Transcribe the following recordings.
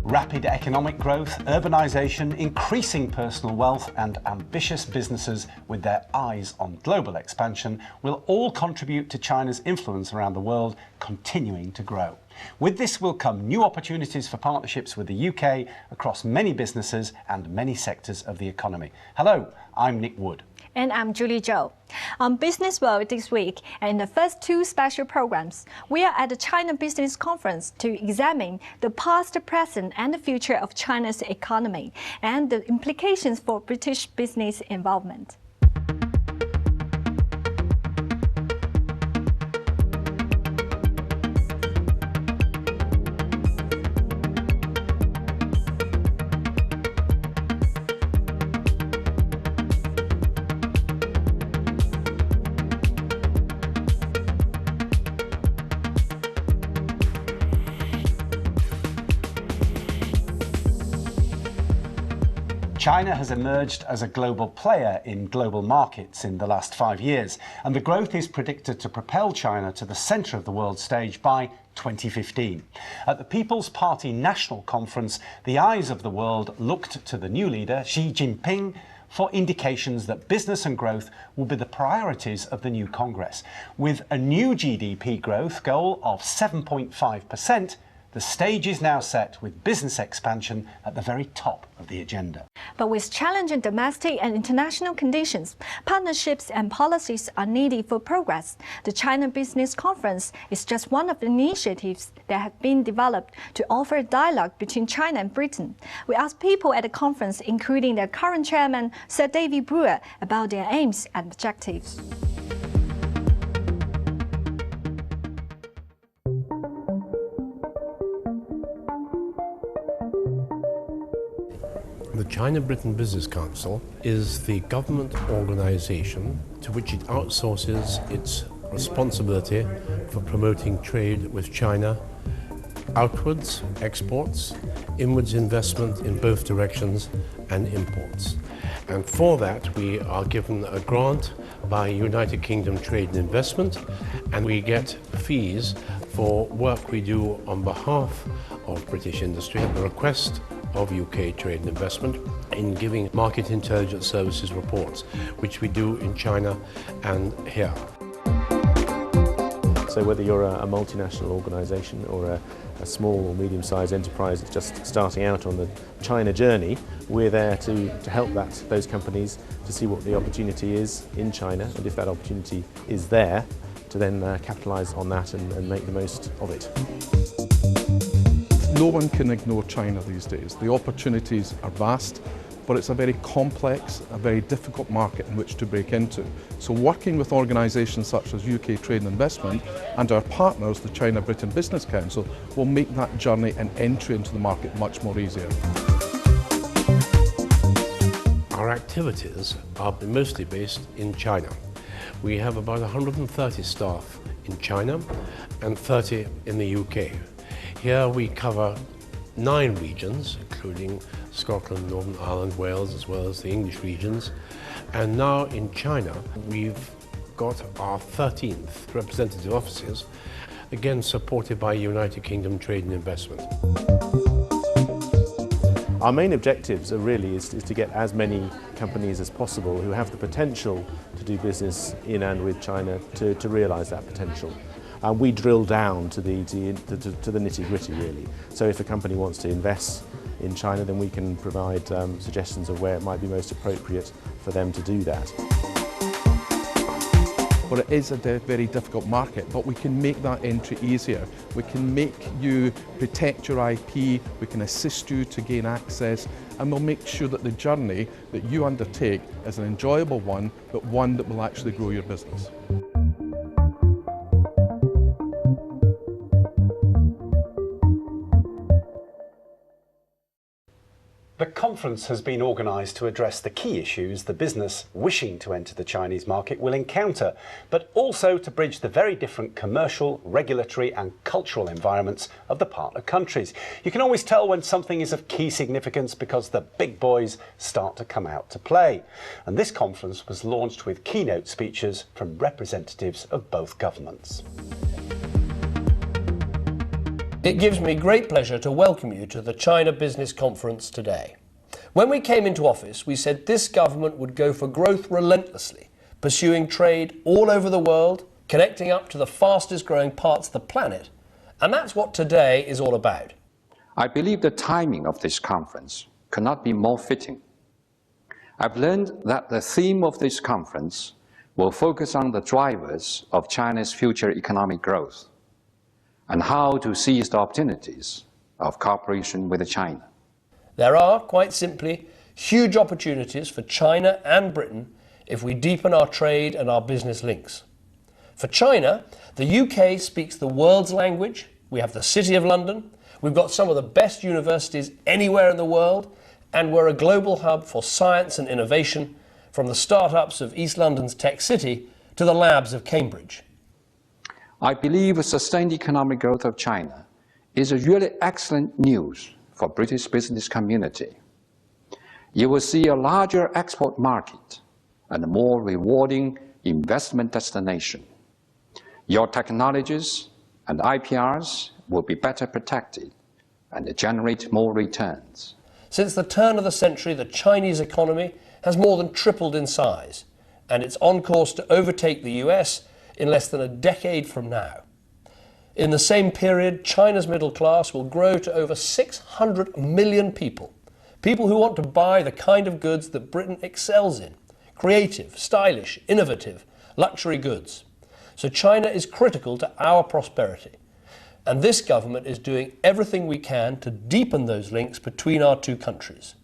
Rapid economic growth, urbanisation, increasing personal wealth and ambitious businesses with their eyes on global expansion will all contribute to China's influence around the world continuing to grow. With this will come new opportunities for partnerships with the UK across many businesses and many sectors of the economy. Hello, I'm Nick Wood. And I'm Julie Zhou. On Business World this week, and in the first two special programs, we are at the China Business Conference to examine the past, present, and the future of China's economy and the implications for British business involvement. China has emerged as a global player in global markets in the last 5 years, and the growth is predicted to propel China to the centre of the world stage by 2015. At the People's Party National Conference, the eyes of the world looked to the new leader, Xi Jinping, for indications that business and growth will be the priorities of the new Congress. With a new GDP growth goal of 7.5%, the stage is now set with business expansion at the very top of the agenda. But with challenging domestic and international conditions, partnerships and policies are needed for progress. The China Business Conference is just one of the initiatives that have been developed to offer a dialogue between China and Britain. We asked people at the conference, including their current chairman, Sir David Brewer, about their aims and objectives. The China-Britain Business Council is the government organisation to which it outsources its responsibility for promoting trade with China, outwards, exports, inwards investment in both directions, and imports. And for that we are given a grant by United Kingdom Trade and Investment, and we get fees for work we do on behalf of British industry at the request of UK Trade and Investment in giving market intelligence services reports, which we do in China and here. So whether you're a multinational organisation or a small or medium-sized enterprise that's just starting out on the China journey, we're there to help those companies to see what the opportunity is in China, and if that opportunity is there, to then capitalise on that and make the most of it. No one can ignore China these days. The opportunities are vast, but it's a very complex, a very difficult market in which to break into. So working with organisations such as UK Trade and Investment and our partners, the China-Britain Business Council, will make that journey and entry into the market much more easier. Our activities are mostly based in China. We have about 130 staff in China and 30 in the UK. Here we cover 9 regions, including Scotland, Northern Ireland, Wales, as well as the English regions. And now in China, we've got our 13th representative offices, again supported by United Kingdom Trade and Investment. Our main objectives are really is to get as many companies as possible who have the potential to do business in and with China to realise that potential. And we drill down to the nitty-gritty really. So if a company wants to invest in China, then we can provide suggestions of where it might be most appropriate for them to do that. But it is a very difficult market, but we can make that entry easier. We can make you protect your IP, we can assist you to gain access, and we'll make sure that the journey that you undertake is an enjoyable one, but one that will actually grow your business. The conference has been organised to address the key issues the business wishing to enter the Chinese market will encounter, but also to bridge the very different commercial, regulatory and cultural environments of the partner countries. You can always tell when something is of key significance because the big boys start to come out to play. And this conference was launched with keynote speeches from representatives of both governments. It gives me great pleasure to welcome you to the China Business Conference today. When we came into office, we said this government would go for growth relentlessly, pursuing trade all over the world, connecting up to the fastest growing parts of the planet. And that's what today is all about. I believe the timing of this conference could not be more fitting. I've learned that the theme of this conference will focus on the drivers of China's future economic growth and how to seize the opportunities of cooperation with China. There are, quite simply, huge opportunities for China and Britain if we deepen our trade and our business links. For China, the UK speaks the world's language. We have the City of London. We've got some of the best universities anywhere in the world, and we're a global hub for science and innovation, from the startups of East London's Tech City to the labs of Cambridge. I believe a sustained economic growth of China is a really excellent news for British business community. You will see a larger export market and a more rewarding investment destination. Your technologies and IPRs will be better protected and generate more returns. Since the turn of the century, the Chinese economy has more than tripled in size, and it's on course to overtake the US in less than a decade from now. In the same period, China's middle class will grow to over 600 million people. People who want to buy the kind of goods that Britain excels in. Creative, stylish, innovative, luxury goods. So China is critical to our prosperity. And this government is doing everything we can to deepen those links between our two countries.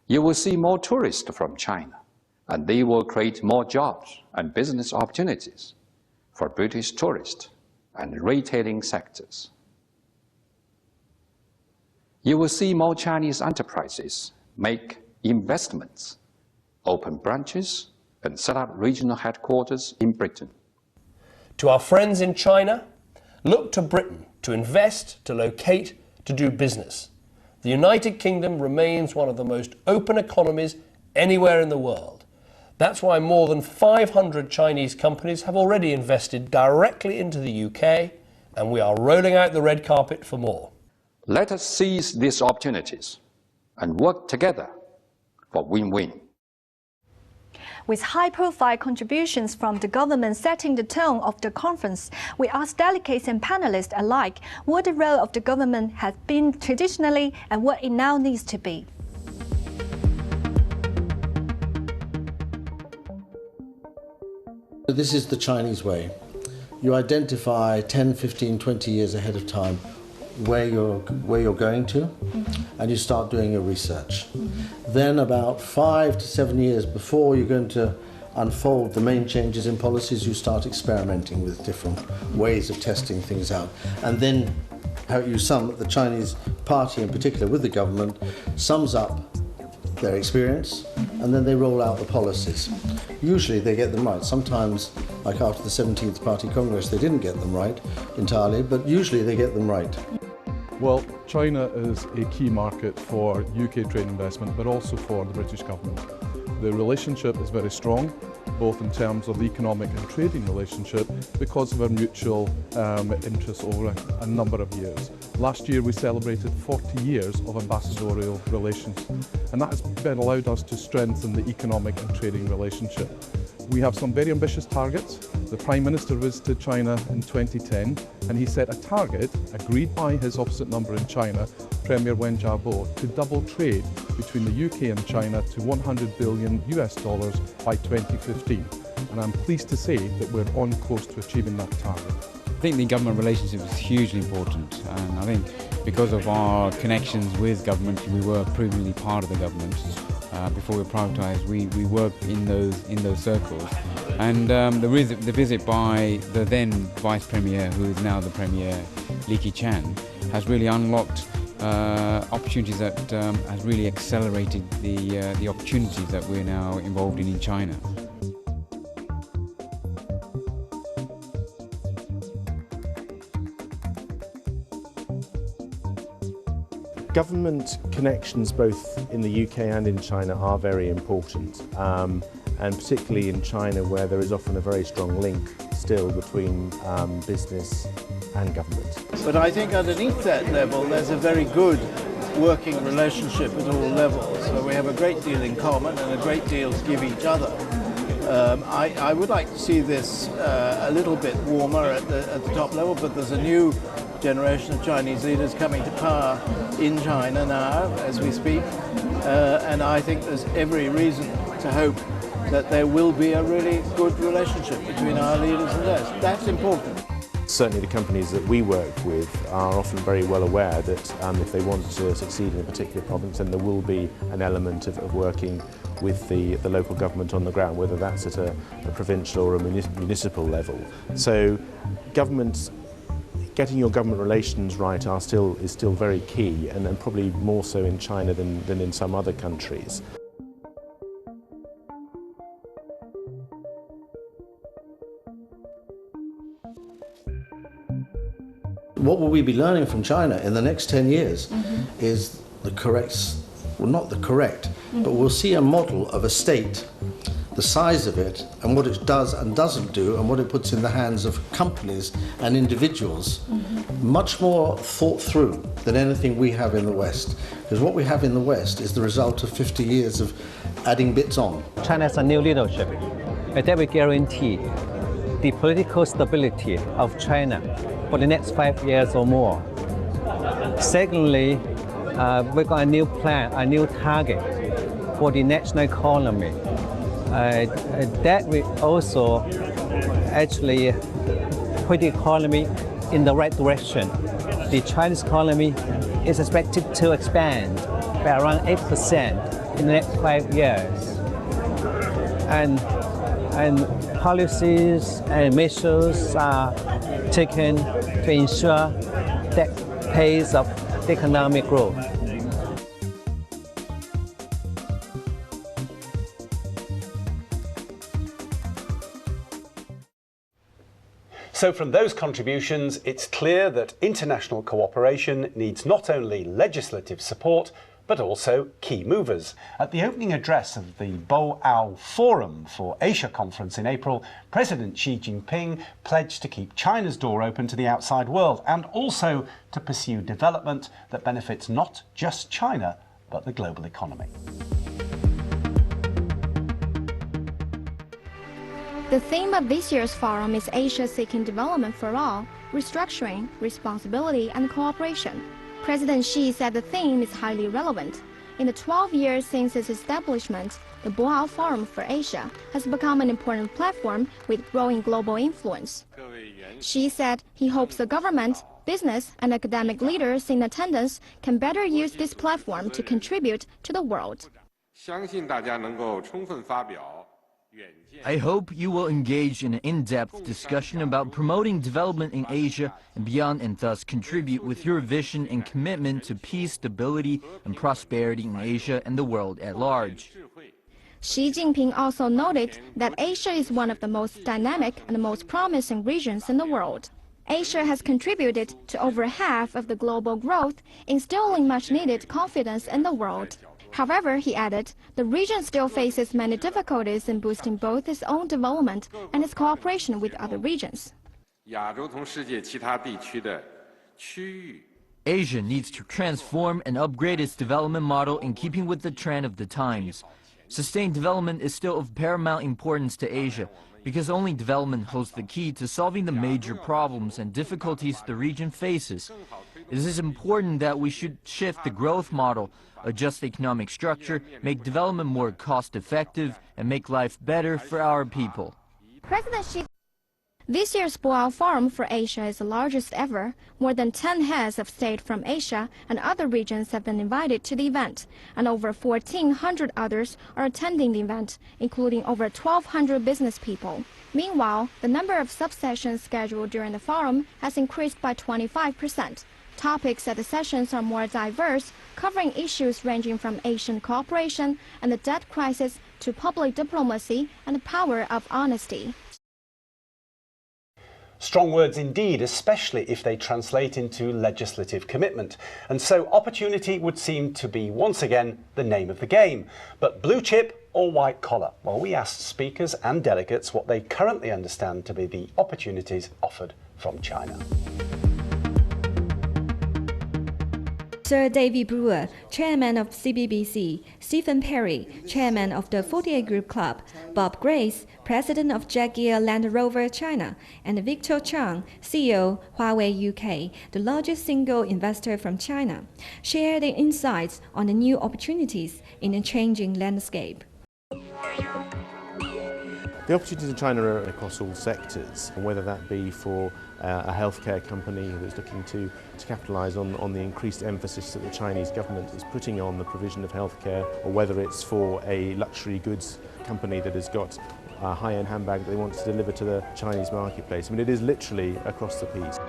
You will see more tourists from China, and they will create more jobs and business opportunities for British tourists and retailing sectors. You will see more Chinese enterprises make investments, open branches, and set up regional headquarters in Britain. To our friends in China, look to Britain to invest, to locate, to do business. The United Kingdom remains one of the most open economies anywhere in the world. That's why more than 500 Chinese companies have already invested directly into the UK, and we are rolling out the red carpet for more. Let us seize these opportunities and work together for win-win. With high-profile contributions from the government setting the tone of the conference, we asked delegates and panelists alike what the role of the government has been traditionally and what it now needs to be. This is the Chinese way. You identify 10, 15, 20 years ahead of time where you're going to, and you start doing your research. Then about 5 to 7 years before you're going to unfold the main changes in policies, you start experimenting with different ways of testing things out. And then the Chinese party in particular with the government sums up their experience, and then they roll out the policies. Usually they get them right. Sometimes, like after the 17th Party Congress, they didn't get them right entirely, but usually they get them right. Well, China is a key market for UK trade investment, but also for the British government. The relationship is very strong, both in terms of the economic and trading relationship, because of our mutual interests over a number of years. Last year we celebrated 40 years of ambassadorial relations, and that has allowed us to strengthen the economic and trading relationship. We have some very ambitious targets. The Prime Minister visited China in 2010, and he set a target, agreed by his opposite number in China, Premier Wen Jiabao, to double trade between the UK and China to $100 billion by 2015. And I'm pleased to say that we're on course to achieving that target. I think the government relationship is hugely important, and I think because of our connections with government, we were previously part of the government. Before we were privatised, we worked in those circles, and the visit by the then Vice Premier, who is now the Premier, Li Keqiang, has really unlocked opportunities that has really accelerated the opportunities that we're now involved in China. Government connections both in the UK and in China are very important, and particularly in China, where there is often a very strong link still between business and government. But I think underneath that level, there's a very good working relationship at all levels. So we have a great deal in common and a great deal to give each other. I would like to see this a little bit warmer at the top level, but there's a new generation of Chinese leaders coming to power in China now as we speak, and I think there's every reason to hope that there will be a really good relationship between our leaders and theirs. That's important. Certainly the companies that we work with are often very well aware that if they want to succeed in a particular province, then there will be an element of working with the local government on the ground, whether that's at a provincial or a municipal level. So getting your government relations right is still very key, and probably more so in China than in some other countries. What will we be learning from China in the next 10 years is the correct, well, not the correct, but we'll see a model of a state, the size of it, and what it does and doesn't do, and what it puts in the hands of companies and individuals, much more thought through than anything we have in the West. Because what we have in the West is the result of 50 years of adding bits on. China has a new leadership, and that will guarantee the political stability of China for the next 5 years or more. Secondly, we've got a new plan, a new target for the national economy. That will also actually put the economy in the right direction. The Chinese economy is expected to expand by around 8% in the next 5 years. And policies and measures are taken to ensure that pace of economic growth. So from those contributions, it's clear that international cooperation needs not only legislative support, but also key movers. At the opening address of the Boao Forum for Asia conference in April, President Xi Jinping pledged to keep China's door open to the outside world and also to pursue development that benefits not just China, but the global economy. The theme of this year's forum is Asia Seeking Development for All, Restructuring, Responsibility and Cooperation. President Xi said the theme is highly relevant. In the 12 years since its establishment, the Boao Forum for Asia has become an important platform with growing global influence. Xi said he hopes the government, business and academic leaders in attendance can better use this platform to contribute to the world. I hope you will engage in an in-depth discussion about promoting development in Asia and beyond, and thus contribute with your vision and commitment to peace, stability, and prosperity in Asia and the world at large. Xi Jinping also noted that Asia is one of the most dynamic and most promising regions in the world. Asia has contributed to over half of the global growth, instilling much-needed confidence in the world. However, he added, the region still faces many difficulties in boosting both its own development and its cooperation with other regions. Asia needs to transform and upgrade its development model in keeping with the trend of the times. Sustained development is still of paramount importance to Asia, because only development holds the key to solving the major problems and difficulties the region faces. It is important that we should shift the growth model, adjust the economic structure, make development more cost-effective, and make life better for our people. President Xi. This year's Boao Forum for Asia is the largest ever. More than 10 heads of state from Asia and other regions have been invited to the event, and over 1,400 others are attending the event, including over 1,200 business people. Meanwhile, the number of subsessions scheduled during the forum has increased by 25%. Topics at the sessions are more diverse, covering issues ranging from Asian cooperation and the debt crisis to public diplomacy and the power of honesty. Strong words indeed, especially if they translate into legislative commitment. And so opportunity would seem to be once again the name of the game. But blue chip or white collar? Well, we asked speakers and delegates what they currently understand to be the opportunities offered from China. Sir David Brewer, Chairman of CBBC, Stephen Perry, Chairman of the 48 Group Club, Bob Grace, President of Jaguar Land Rover China, and Victor Chang, CEO, Huawei UK, the largest single investor from China, share their insights on the new opportunities in a changing landscape. The opportunities in China are across all sectors, and whether that be for a healthcare company that's looking to capitalise on the increased emphasis that the Chinese government is putting on the provision of healthcare, or whether it's for a luxury goods company that has got a high-end handbag that they want to deliver to the Chinese marketplace. I mean, it is literally across the piece.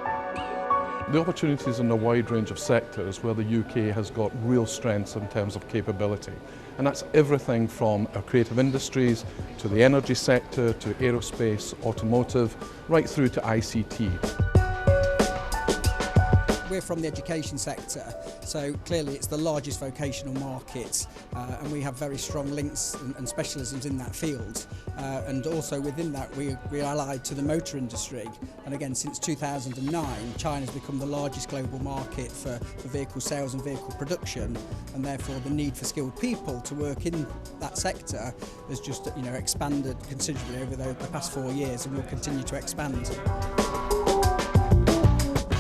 The opportunities in a wide range of sectors where the UK has got real strengths in terms of capability. And that's everything from our creative industries to the energy sector to aerospace, automotive, right through to ICT. We're from the education sector, so clearly it's the largest vocational market, and we have very strong links and specialisms in that field. And also within that we are allied to the motor industry, and again since 2009 China's become the largest global market for vehicle sales and vehicle production, and therefore the need for skilled people to work in that sector has just expanded considerably over the past 4 years and will continue to expand.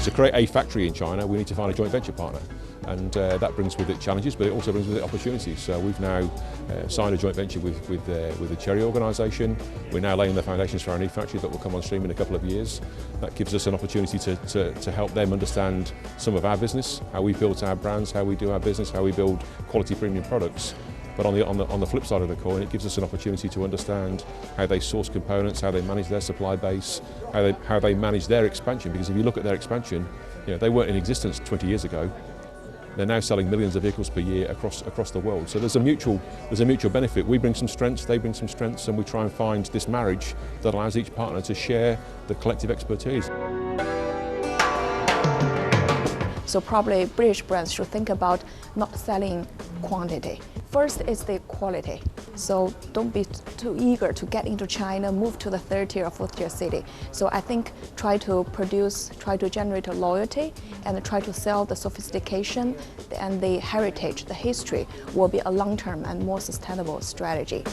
To create a factory in China, we need to find a joint venture partner, and that brings with it challenges, but it also brings with it opportunities. So we've now signed a joint venture with the Cherry organisation. We're now laying the foundations for our new factory that will come on stream in a couple of years. That gives us an opportunity to help them understand some of our business, how we build our brands, how we do our business, how we build quality premium products. But on the flip side of the coin, it gives us an opportunity to understand how they source components, how they manage their supply base, how they manage their expansion. Because if you look at their expansion, they weren't in existence 20 years ago. They're now selling millions of vehicles per year across the world. So there's a mutual benefit. We bring some strengths, they bring some strengths, and we try and find this marriage that allows each partner to share the collective expertise. So probably British brands should think about not selling quantity. First is the quality. So don't be too eager to get into China, move to the third tier or fourth tier city. So I think try to generate a loyalty and try to sell the sophistication and the heritage, the history will be a long-term and more sustainable strategy.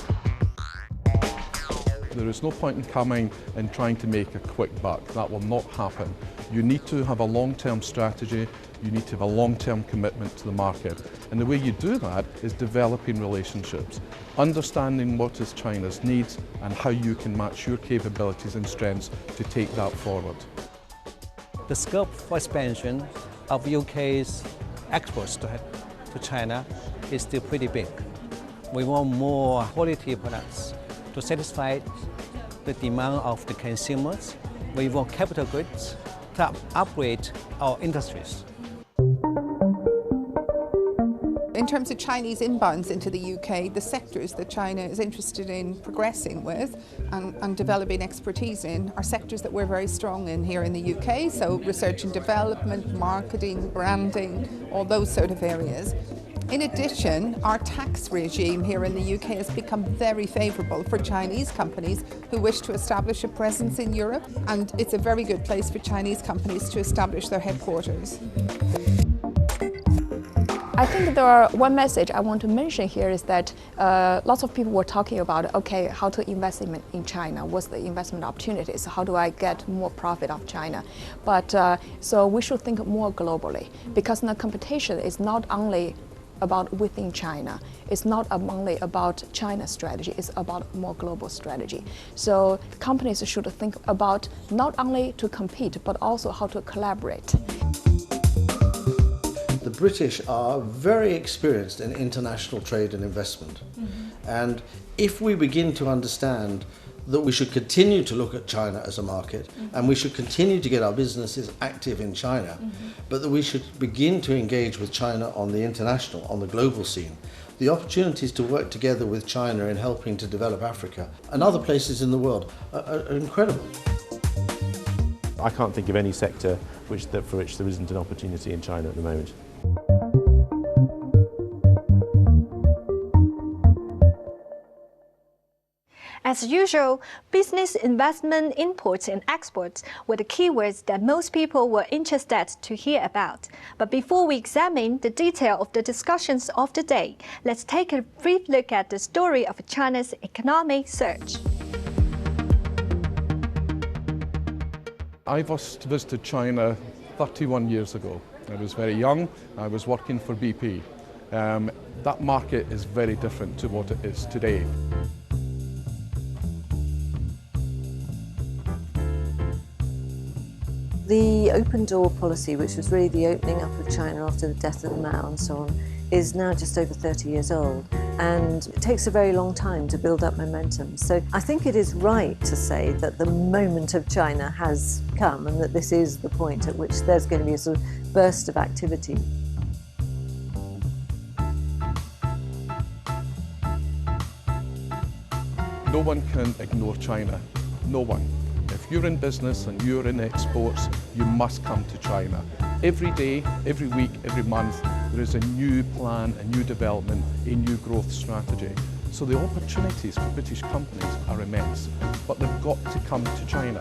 There is no point in coming and trying to make a quick buck. That will not happen. You need to have a long-term strategy, you need to have a long-term commitment to the market. And the way you do that is developing relationships, understanding what is China's needs and how you can match your capabilities and strengths to take that forward. The scope for expansion of UK's exports to China is still pretty big. We want more quality products to satisfy the demand of the consumers. We want capital goods to upgrade our industries. In terms of Chinese inbounds into the UK, the sectors that China is interested in progressing with and developing expertise in are sectors that we're very strong in here in the UK, so research and development, marketing, branding, all those sort of areas. In addition, our tax regime here in the UK has become very favourable for Chinese companies who wish to establish a presence in Europe, and it's a very good place for Chinese companies to establish their headquarters. I think one message I want to mention here is that lots of people were talking about, okay, how to invest in China, what's the investment opportunities, how do I get more profit of China? But so we should think more globally, because the competition is not only about within China. It's not only about China's strategy, it's about more global strategy. So companies should think about not only to compete, but also how to collaborate. The British are very experienced in international trade and investment. And if we begin to understand that we should continue to look at China as a market, and we should continue to get our businesses active in China, but that we should begin to engage with China on the international, on the global scene. The opportunities to work together with China in helping to develop Africa and other places in the world are incredible. I can't think of any sector for which there isn't an opportunity in China at the moment. As usual, business, investment, imports and exports were the keywords that most people were interested to hear about. But before we examine the detail of the discussions of the day, let's take a brief look at the story of China's economic surge. I visited China 31 years ago. I was very young. I was working for BP. That market is very different to what it is today. The open door policy, which was really the opening up of China after the death of Mao and so on, is now just over 30 years old, and it takes a very long time to build up momentum. So I think it is right to say that the moment of China has come and that this is the point at which there's going to be a sort of burst of activity. No one can ignore China. No one. If you're in business and you're in exports, you must come to China. Every day, every week, every month, there is a new plan, a new development, a new growth strategy. So the opportunities for British companies are immense, but they've got to come to China.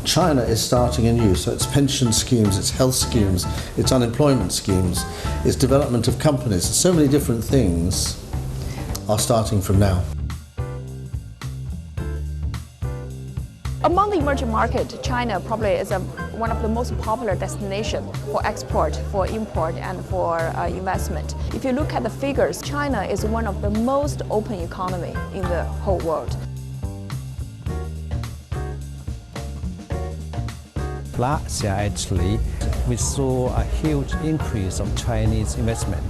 China is starting anew, so its pension schemes, its health schemes, its unemployment schemes, its development of companies, so many different things are starting from now. Among the emerging markets, China probably is one of the most popular destinations for export, for import and for investment. If you look at the figures, China is one of the most open economy in the whole world. Last year, actually, we saw a huge increase of Chinese investment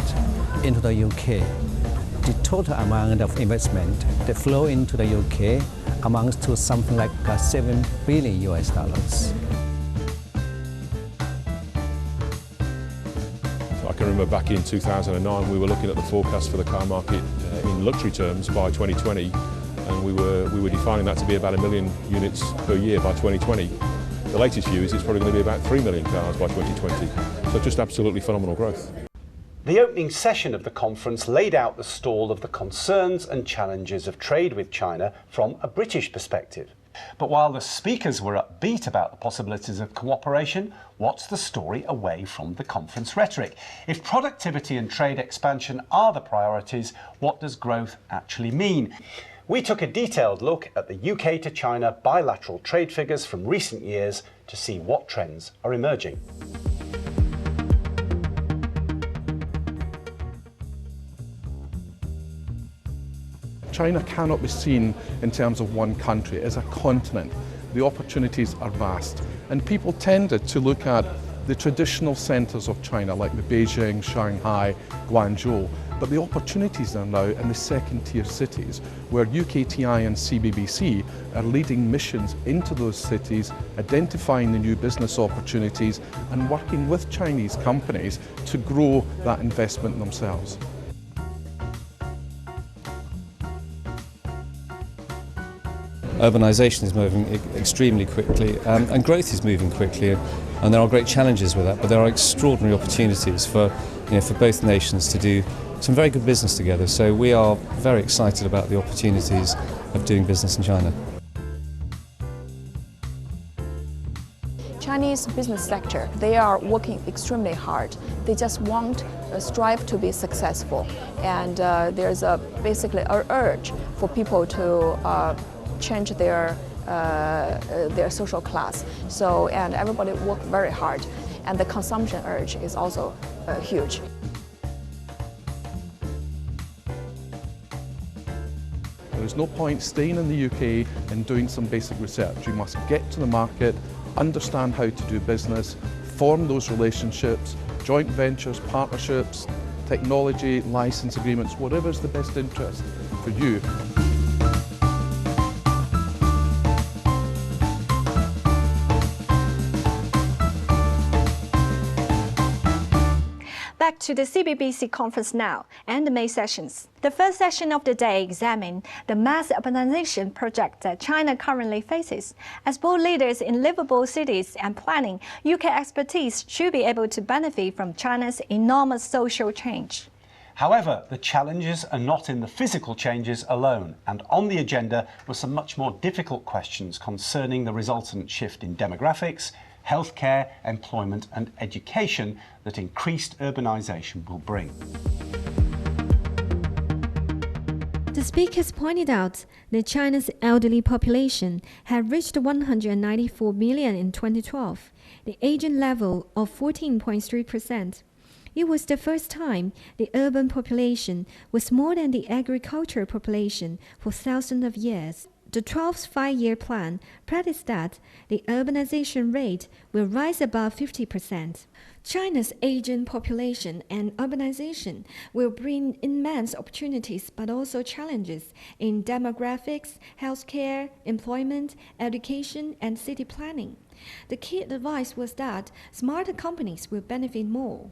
into the UK. The total amount of investment that flow into the UK amounts to something like $7 billion US. So I can remember back in 2009 we were looking at the forecast for the car market in luxury terms by 2020, and we were defining that to be about 1 million units per year by 2020. The latest view is it's probably going to be about 3 million cars by 2020. So just absolutely phenomenal growth. The opening session of the conference laid out the stall of the concerns and challenges of trade with China from a British perspective. But while the speakers were upbeat about the possibilities of cooperation, what's the story away from the conference rhetoric? If productivity and trade expansion are the priorities, what does growth actually mean? We took a detailed look at the UK to China bilateral trade figures from recent years to see what trends are emerging. China cannot be seen in terms of one country, as a continent. The opportunities are vast, and people tended to look at the traditional centres of China like the Beijing, Shanghai, Guangzhou, but the opportunities are now in the second-tier cities where UKTI and CBBC are leading missions into those cities, identifying the new business opportunities and working with Chinese companies to grow that investment themselves. Urbanisation is moving extremely quickly and growth is moving quickly, and there are great challenges with that, but there are extraordinary opportunities for both nations to do some very good business together. So we are very excited about the opportunities of doing business in China. Chinese business sector, they are working extremely hard. They just want strive to be successful, and there's basically an urge for people to change their social class. So, and everybody work very hard, and the consumption urge is also huge. There is no point staying in the UK and doing some basic research. You must get to the market, understand how to do business, form those relationships, joint ventures, partnerships, technology, license agreements, whatever is the best interest for you. Back to the CBBC conference now and the May sessions. The first session of the day examined the mass urbanization project that China currently faces. As bold leaders in livable cities and planning, UK expertise should be able to benefit from China's enormous social change. However, the challenges are not in the physical changes alone, and on the agenda were some much more difficult questions concerning the resultant shift in demographics, healthcare, employment and education that increased urbanisation will bring. The speakers pointed out that China's elderly population had reached 194 million in 2012, the aging level of 14.3%. It was the first time the urban population was more than the agricultural population for thousands of years. The 12th five-year plan predicts that the urbanization rate will rise above 50%. China's aging population and urbanization will bring immense opportunities but also challenges in demographics, healthcare, employment, education, and city planning. The key advice was that smarter companies will benefit more.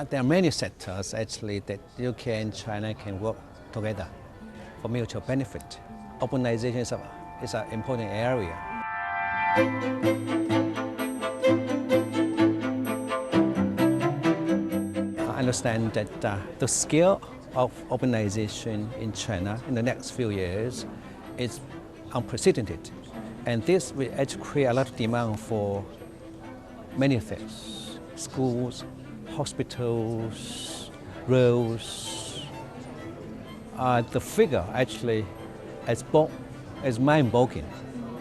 There are many sectors actually that UK and China can work together for mutual benefit. Urbanization is an important area. I understand that the scale of urbanization in China in the next few years is unprecedented, and this will actually create a lot of demand for many things: schools, hospitals, roads. The figure actually is mind-boggling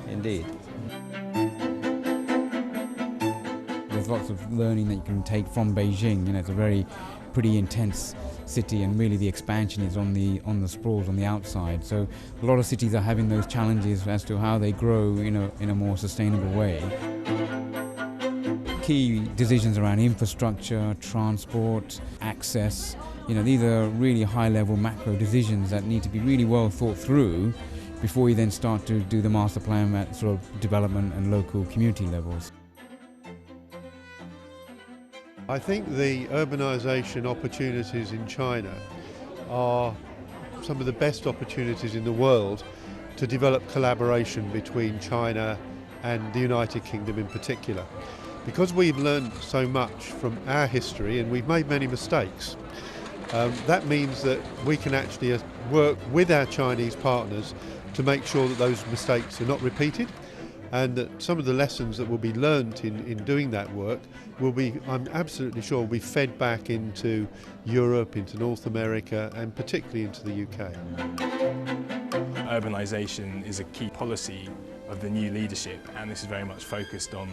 indeed. There's lots of learning that you can take from Beijing. You know, it's a pretty intense city, and really the expansion is on the sprawls on the outside. So a lot of cities are having those challenges as to how they grow, you know, in a more sustainable way. Key decisions around infrastructure, transport, access. You know, these are really high-level macro decisions that need to be really well thought through before you then start to do the master plan at sort of development and local community levels. I think the urbanisation opportunities in China are some of the best opportunities in the world to develop collaboration between China and the United Kingdom in particular. Because we've learned so much from our history and we've made many mistakes, that means that we can actually work with our Chinese partners to make sure that those mistakes are not repeated, and that some of the lessons that will be learned in doing that work will be, I'm absolutely sure, will be fed back into Europe, into North America, and particularly into the UK. Urbanisation is a key policy of the new leadership, and this is very much focused on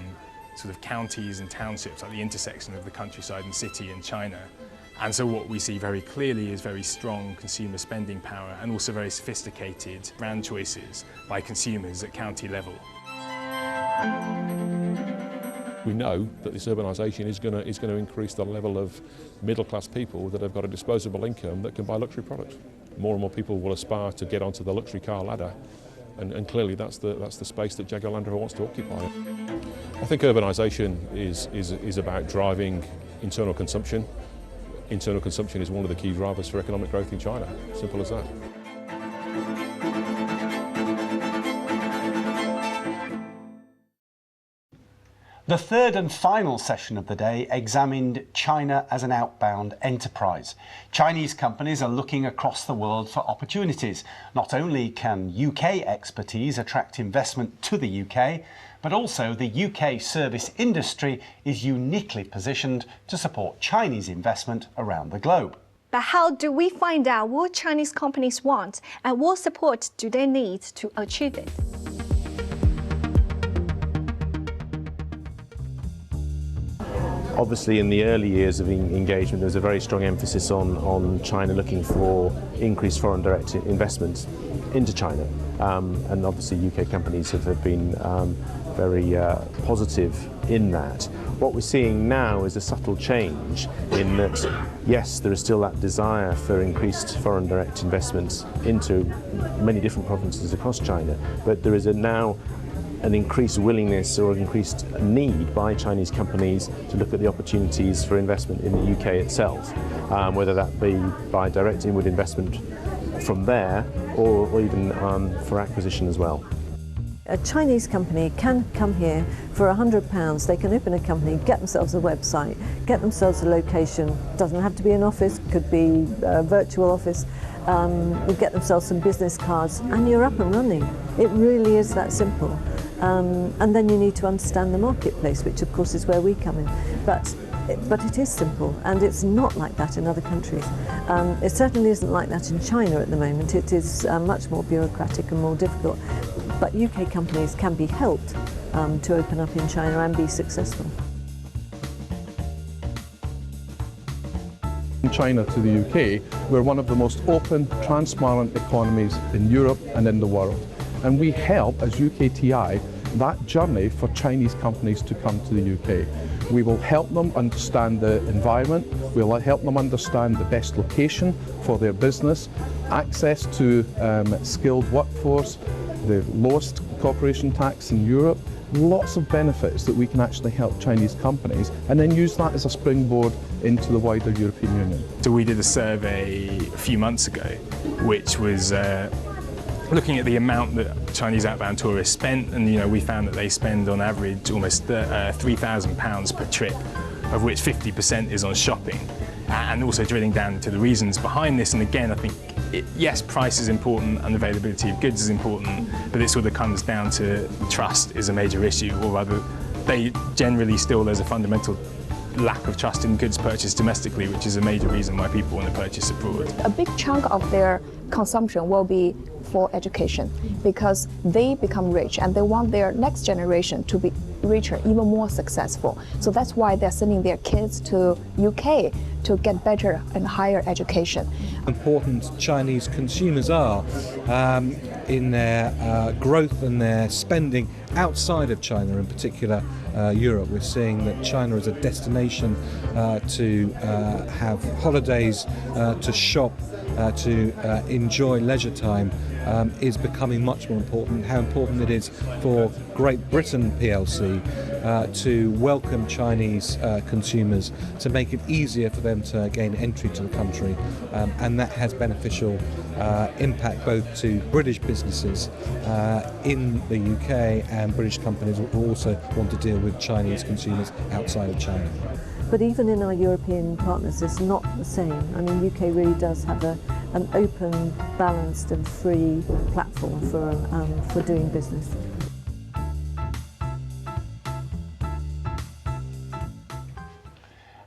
sort of counties and townships at the intersection of the countryside and city in China. And so what we see very clearly is very strong consumer spending power and also very sophisticated brand choices by consumers at county level. We know that this urbanisation is going to increase the level of middle-class people that have got a disposable income that can buy luxury products. More and more people will aspire to get onto the luxury car ladder, and clearly that's the space that Jaguar Land Rover wants to occupy. I think urbanisation is about driving internal consumption. Internal consumption is one of the key drivers for economic growth in China. Simple as that. The third and final session of the day examined China as an outbound enterprise. Chinese companies are looking across the world for opportunities. Not only can UK expertise attract investment to the UK, but also the UK service industry is uniquely positioned to support Chinese investment around the globe. But how do we find out what Chinese companies want and what support do they need to achieve it? Obviously, in the early years of engagement, there was a very strong emphasis on China looking for increased foreign direct investment into China. And obviously, UK companies have been very positive in that. What we're seeing now is a subtle change in that, yes, there is still that desire for increased foreign direct investments into many different provinces across China, but there is now an increased willingness or increased need by Chinese companies to look at the opportunities for investment in the UK itself, whether that be by direct inward investment from there or even for acquisition as well. A Chinese company can come here for £100. They can open a company, get themselves a website, get themselves a location. Doesn't have to be an office, could be a virtual office. Get themselves some business cards, and you're up and running. It really is that simple. And then you need to understand the marketplace, which of course is where we come in. But it is simple, and it's not like that in other countries. It certainly isn't like that in China at the moment. It is much more bureaucratic and more difficult. But UK companies can be helped to open up in China and be successful. From China to the UK, we're one of the most open, transparent economies in Europe and in the world. And we help, as UKTI, that journey for Chinese companies to come to the UK. We will help them understand the environment, we'll help them understand the best location for their business, access to skilled workforce, the lowest corporation tax in Europe, lots of benefits that we can actually help Chinese companies, and then use that as a springboard into the wider European Union. So we did a survey a few months ago, which was looking at the amount that Chinese outbound tourists spent, and we found that they spend on average almost £3,000 per trip, of which 50% is on shopping, and also drilling down into the reasons behind this. And again, I think yes, price is important and availability of goods is important, but it sort of comes down to trust is a major issue, or rather, there's a fundamental lack of trust in goods purchased domestically, which is a major reason why people want to purchase abroad. A big chunk of their consumption will be for education, because they become rich and they want their next generation to be richer, even more successful. So that's why they're sending their kids to UK to get better and higher education. Important Chinese consumers are in their growth and their spending outside of China, in particular Europe. We're seeing that China is a destination to have holidays, to shop, to enjoy leisure time is becoming much more important. How important it is for Great Britain PLC to welcome Chinese consumers, to make it easier for them to gain entry to the country, and that has beneficial impact both to British businesses in the UK and British companies who also want to deal with Chinese consumers outside of China. But even in our European partners, it's not the same. I mean, UK really does have an open, balanced and free platform for doing business.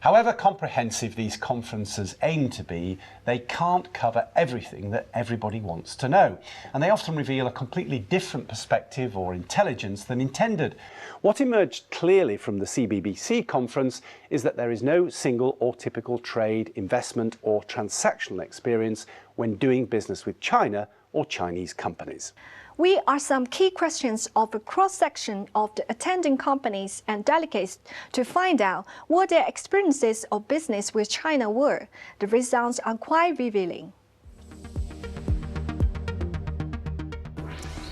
However comprehensive these conferences aim to be, they can't cover everything that everybody wants to know. And they often reveal a completely different perspective or intelligence than intended. What emerged clearly from the CBBC conference is that there is no single or typical trade, investment or transactional experience when doing business with China or Chinese companies. We are some key questions of a cross-section of the attending companies and delegates to find out what their experiences of business with China were. The results are quite revealing.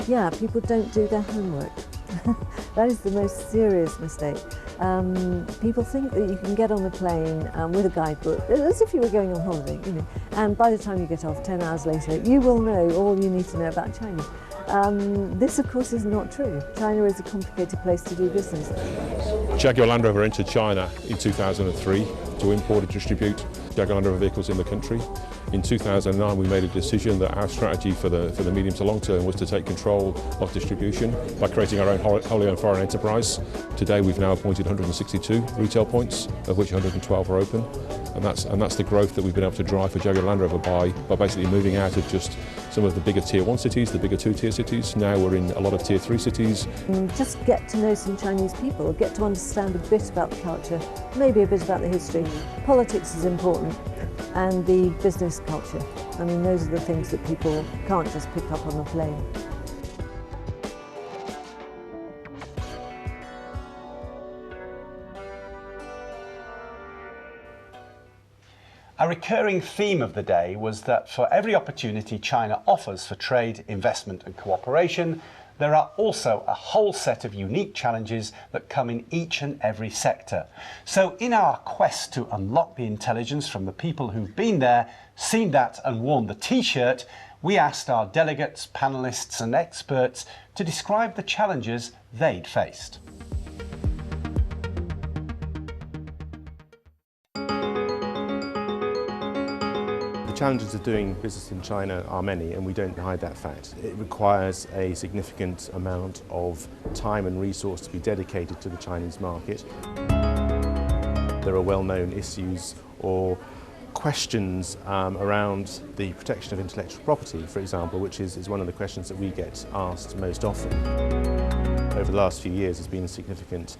Yeah, people don't do their homework. That is the most serious mistake. People think that you can get on a plane with a guidebook, as if you were going on holiday, and by the time you get off 10 hours later, you will know all you need to know about China. This, of course, is not true. China is a complicated place to do business. Jaguar Land Rover entered China in 2003 to import and distribute Jaguar Land Rover vehicles in the country. In 2009 we made a decision that our strategy for the medium to long term was to take control of distribution by creating our own wholly owned foreign enterprise. Today we've now appointed 162 retail points, of which 112 are open, and that's the growth that we've been able to drive for Jaguar Land Rover by basically moving out of just some of the bigger tier 1 cities, the bigger 2-tier cities. Now we're in a lot of tier 3 cities. Just get to know some Chinese people, get to understand a bit about the culture, maybe a bit about the history. Politics is important, and the business culture. I mean, those are the things that people can't just pick up on the plane. A recurring theme of the day was that for every opportunity China offers for trade, investment and cooperation, there are also a whole set of unique challenges that come in each and every sector. So in our quest to unlock the intelligence from the people who've been there, seen that and worn the T-shirt, we asked our delegates, panellists and experts to describe the challenges they'd faced. The challenges of doing business in China are many, and we don't hide that fact. It requires a significant amount of time and resource to be dedicated to the Chinese market. There are well-known issues or questions around the protection of intellectual property, for example, which is one of the questions that we get asked most often. Over the last few years, there's been a significant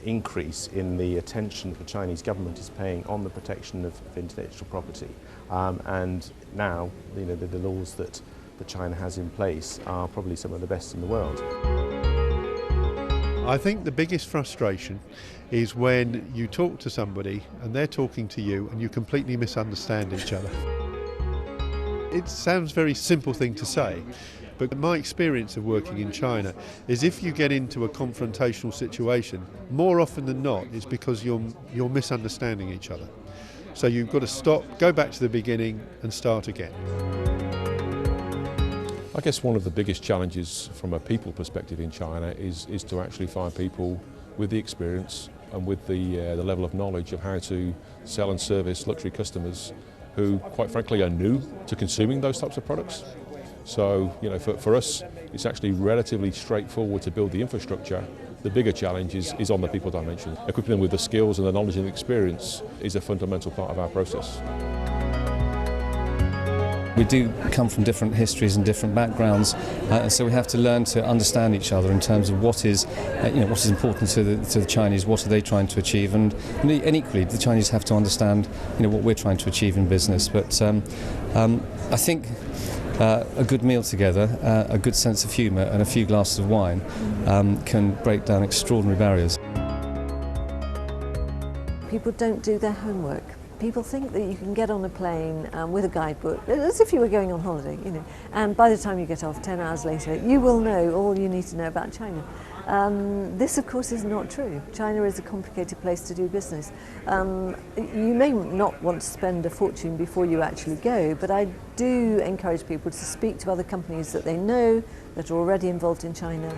increase in the attention that the Chinese government is paying on the protection of intellectual property. And now, the laws that China has in place are probably some of the best in the world. I think the biggest frustration is when you talk to somebody and they're talking to you and you completely misunderstand each other. It sounds a very simple thing to say, but my experience of working in China is if you get into a confrontational situation, more often than not, it's because you're misunderstanding each other. So you've got to stop, go back to the beginning and start again. I guess one of the biggest challenges from a people perspective in China is to actually find people with the experience and with the level of knowledge of how to sell and service luxury customers who, quite frankly, are new to consuming those types of products. So, for us, it's actually relatively straightforward to build the infrastructure. The bigger challenge is on the people dimension. Equipping them with the skills and the knowledge and experience is a fundamental part of our process. We do come from different histories and different backgrounds, so we have to learn to understand each other in terms of what is important to the Chinese, what are they trying to achieve, and equally the Chinese have to understand what we're trying to achieve in business. But I think a good meal together, a good sense of humour, and a few glasses of wine can break down extraordinary barriers. People don't do their homework. People think that you can get on a plane with a guidebook, as if you were going on holiday, and by the time you get off 10 hours later, you will know all you need to know about China. This, of course, is not true. China is a complicated place to do business. You may not want to spend a fortune before you actually go, but I do encourage people to speak to other companies that they know that are already involved in China.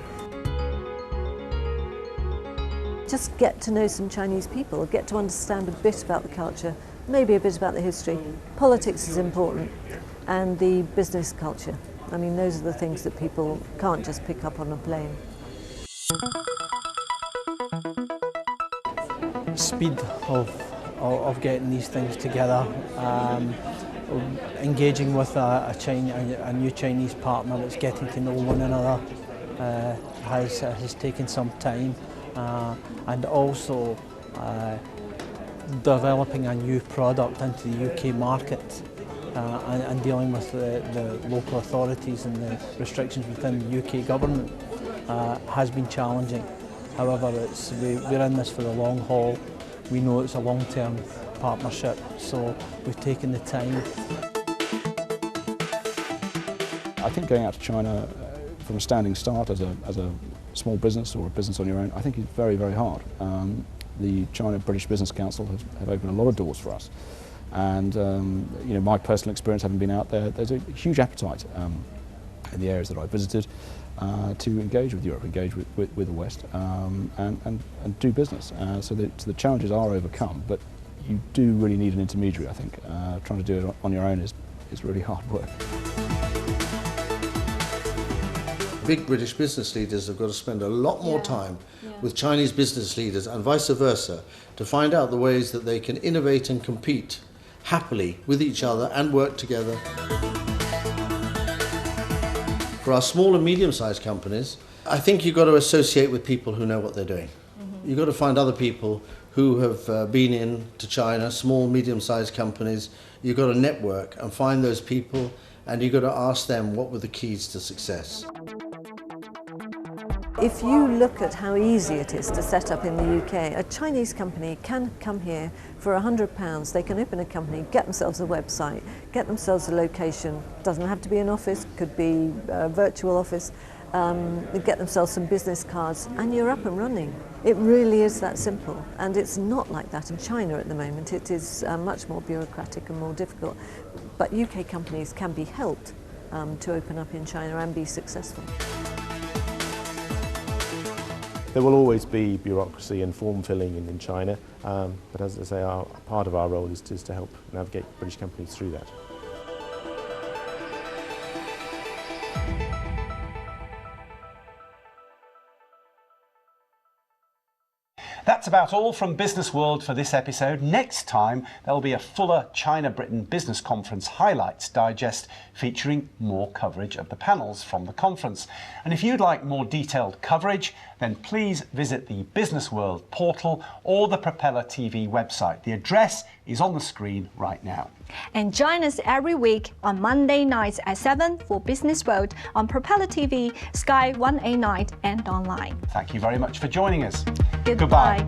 Just get to know some Chinese people, get to understand a bit about the culture, maybe a bit about the history. Politics is important, and the business culture. I mean, those are the things that people can't just pick up on a plane. Speed of getting these things together, engaging with a new Chinese partner that's getting to know one another has taken some time. And also developing a new product into the UK market and dealing with the local authorities and the restrictions within the UK government has been challenging. However, we're in this for the long haul. We know it's a long-term partnership, so we've taken the time. I think going out to China from a standing start as a small business or a business on your own, I think is very, very hard. The Sino-British Business Council have opened a lot of doors for us, and my personal experience having been out there, there's a huge appetite in the areas that I visited to engage with Europe, engage with the West, and do business. So the challenges are overcome, but you do really need an intermediary. I think trying to do it on your own is really hard work. Big British business leaders have got to spend a lot more time with Chinese business leaders and vice versa to find out the ways that they can innovate and compete happily with each other and work together. For our small and medium-sized companies, I think you've got to associate with people who know what they're doing. You've got to find other people who have been into China, small, medium-sized companies. You've got to network and find those people, and you've got to ask them what were the keys to success. If you look at how easy it is to set up in the UK, a Chinese company can come here for £100. They can open a company, get themselves a website, get themselves a location. Doesn't have to be an office, could be a virtual office. Get themselves some business cards, and you're up and running. It really is that simple, and it's not like that in China at the moment. It is much more bureaucratic and more difficult. But UK companies can be helped to open up in China and be successful. There will always be bureaucracy and form filling in China, but as I say, part of our role is to help navigate British companies through that. That's about all from Business World for this episode. Next time, there will be a fuller China-Britain Business Conference Highlights Digest featuring more coverage of the panels from the conference. And if you'd like more detailed coverage, then please visit the Business World portal or the Propeller TV website. The address is on the screen right now. And join us every week on Monday nights at 7 for Business World on Propeller TV, Sky 189 and online. Thank you very much for joining us. Goodbye.